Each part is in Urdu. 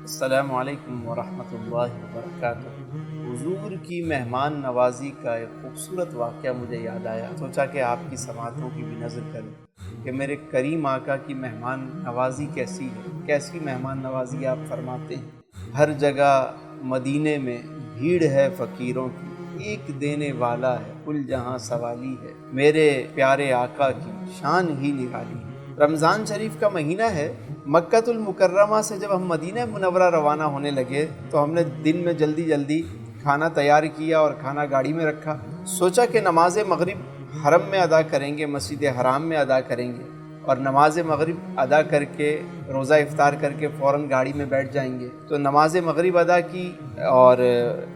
السلام علیکم ورحمۃ اللہ وبرکاتہ۔ حضور کی مہمان نوازی کا ایک خوبصورت واقعہ مجھے یاد آیا، سوچا کہ آپ کی سماعتوں کی بھی نظر کروں کہ میرے کریم آقا کی مہمان نوازی کیسی ہے، کیسی مہمان نوازی آپ فرماتے ہیں۔ ہر جگہ مدینے میں بھیڑ ہے فقیروں کی، ایک دینے والا ہے کل جہاں سوالی ہے، میرے پیارے آقا کی شان ہی نرالی ہے۔ رمضان شریف کا مہینہ ہے۔ مکۃ المکرمہ سے جب ہم مدینہ منورہ روانہ ہونے لگے تو ہم نے دن میں جلدی کھانا تیار کیا اور کھانا گاڑی میں رکھا۔ سوچا کہ نماز مغرب حرم میں ادا کریں گے، مسجد حرام میں ادا کریں گے، اور نماز مغرب ادا کر کے روزہ افطار کر کے فوراً گاڑی میں بیٹھ جائیں گے۔ تو نماز مغرب ادا کی اور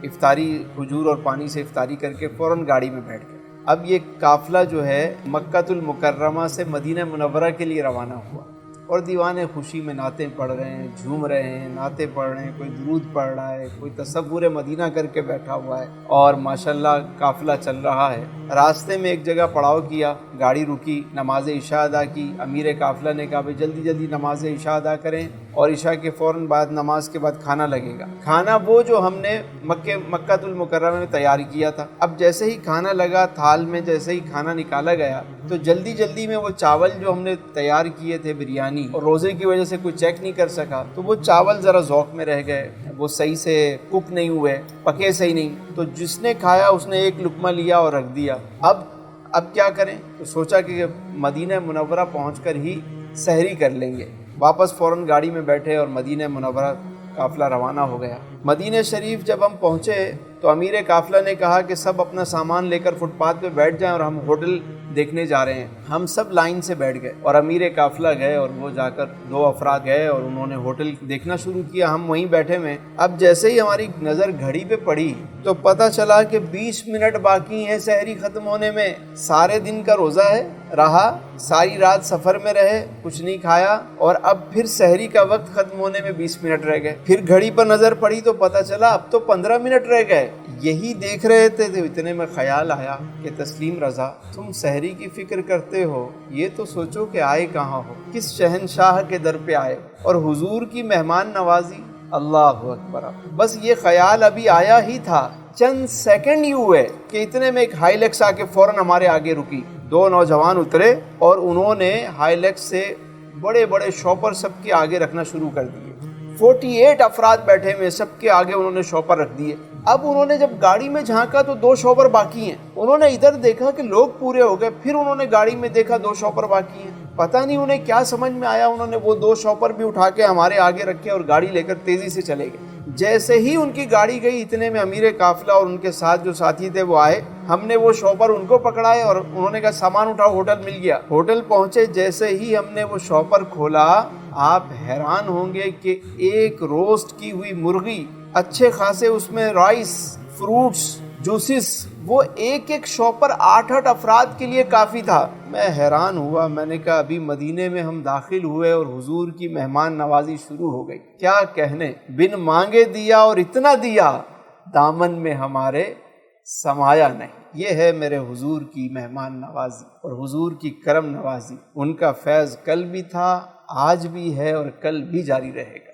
افطاری کھجور اور پانی سے افطاری کر کے فوراً گاڑی میں بیٹھ گئے۔ اب یہ قافلہ جو ہے مکۃ المکرمہ سے مدینہ منورہ کے لیے روانہ ہوا، اور دیوانے خوشی میں نعتیں پڑھ رہے ہیں، جھوم رہے ہیں، نعتیں پڑھ رہے ہیں، کوئی درود پڑھ رہا ہے، کوئی تصور مدینہ کر کے بیٹھا ہوا ہے، اور ماشاءاللہ قافلہ چل رہا ہے۔ راستے میں ایک جگہ پڑاؤ کیا، گاڑی رکی، نماز عشاء ادا کی۔ امیر قافلہ نے کہا بھائی جلدی نماز عشاء ادا کریں، اور عشاء کے فوراً بعد نماز کے بعد کھانا لگے گا۔ کھانا وہ جو ہم نے مکۃ المکرمہ میں تیار کیا تھا۔ اب جیسے ہی کھانا لگا تھال میں، جیسے ہی کھانا نکالا گیا تو جلدی میں وہ چاول جو ہم نے تیار کیے تھے بریانی، اور روزے کی وجہ سے کوئی چیک نہیں کر سکا، تو وہ چاول ذرا ذوق میں رہ گئے، وہ صحیح سے کک نہیں ہوئے، پکے صحیح نہیں۔ تو جس نے کھایا اس نے ایک لقمہ لیا اور رکھ دیا۔ اب کیا کریں؟ تو سوچا کہ مدینہ منورہ پہنچ کر ہی سحری کر لیں گے۔ واپس فوراً گاڑی میں بیٹھے اور مدینہ منورہ قافلہ روانہ ہو گیا۔ مدینہ شریف جب ہم پہنچے تو امیر قافلہ نے کہا کہ سب اپنا سامان لے کر فٹ پاتھ پہ بیٹھ جائیں اور ہم ہوٹل دیکھنے جا رہے ہیں۔ ہم سب لائن سے بیٹھ گئے اور امیر قافلہ گئے، اور وہ جا کر 2 افراد گئے اور انہوں نے ہوٹل دیکھنا شروع کیا، ہم وہیں بیٹھے ہوئے۔ اب جیسے ہی ہماری نظر گھڑی پہ پڑی تو پتہ چلا کہ 20 منٹ باقی ہیں سحری ختم ہونے میں۔ سارے دن کا روزہ ہے، رہا ساری رات سفر میں رہے، کچھ نہیں کھایا، اور اب پھر سحری کا وقت ختم ہونے میں 20 منٹ رہ گئے۔ پھر گھڑی پر نظر پڑی تو پتہ چلا اب تو 15 منٹ رہ گئے۔ یہی دیکھ رہے تھے تو اتنے میں خیال آیا کہ تسلیم رضا، تم سحری کی فکر کرتے ہو، یہ تو سوچو کہ آئے کہاں ہو، کس شہنشاہ کے در پہ آئے، اور حضور کی مہمان نوازی۔ اللہ اکبر! بس یہ خیال ابھی آیا ہی تھا، چند سیکنڈ ہی ہوئے کہ اتنے میں ایک ہائی لیکس آ کے فوراً ہمارے آگے رکی۔ 2 نوجوان اترے اور انہوں نے ہائی لیکس سے بڑے شاپر سب کے آگے رکھنا شروع کر دیے۔ 48 افراد بیٹھے ہوئے، سب کے آگے انہوں نے شاپر رکھ دیے۔ اب انہوں نے جب گاڑی میں جھانکا تو 2 شاپر باقی ہیں۔ انہوں نے ادھر دیکھا کہ لوگ پورے ہو گئے، پھر انہوں نے گاڑی میں دیکھا 2 شاپر باقی ہیں۔ پتہ نہیں انہیں کیا سمجھ میں آیا، انہوں نے وہ 2 شاپر بھی اٹھا کے ہمارے آگے رکھے اور گاڑی لے کر تیزی سے چلے گئے۔ جیسے ہی ان کی گاڑی گئی اتنے میں امیر قافلہ اور ان کے ساتھ جو ساتھی تھے وہ آئے۔ ہم نے وہ شاپر ان کو پکڑائے اور انہوں نے کہا سامان اٹھاؤ، ہوٹل مل گیا۔ ہوٹل پہنچے، جیسے ہی ہم نے وہ شاپر کھولا، آپ حیران ہوں گے کہ ایک روسٹ کی ہوئی مرغی، اچھے خاصے اس میں رائس، فروٹس، جوسز، وہ ایک شاپر 8 افراد کے لیے کافی تھا۔ میں حیران ہوا، میں نے کہا ابھی مدینے میں ہم داخل ہوئے اور حضور کی مہمان نوازی شروع ہو گئی، کیا کہنے، بن مانگے دیا اور اتنا دیا، دامن میں ہمارے سمایا نہیں۔ یہ ہے میرے حضور کی مہمان نوازی اور حضور کی کرم نوازی۔ ان کا فیض کل بھی تھا، آج بھی ہے اور کل بھی جاری رہے گا۔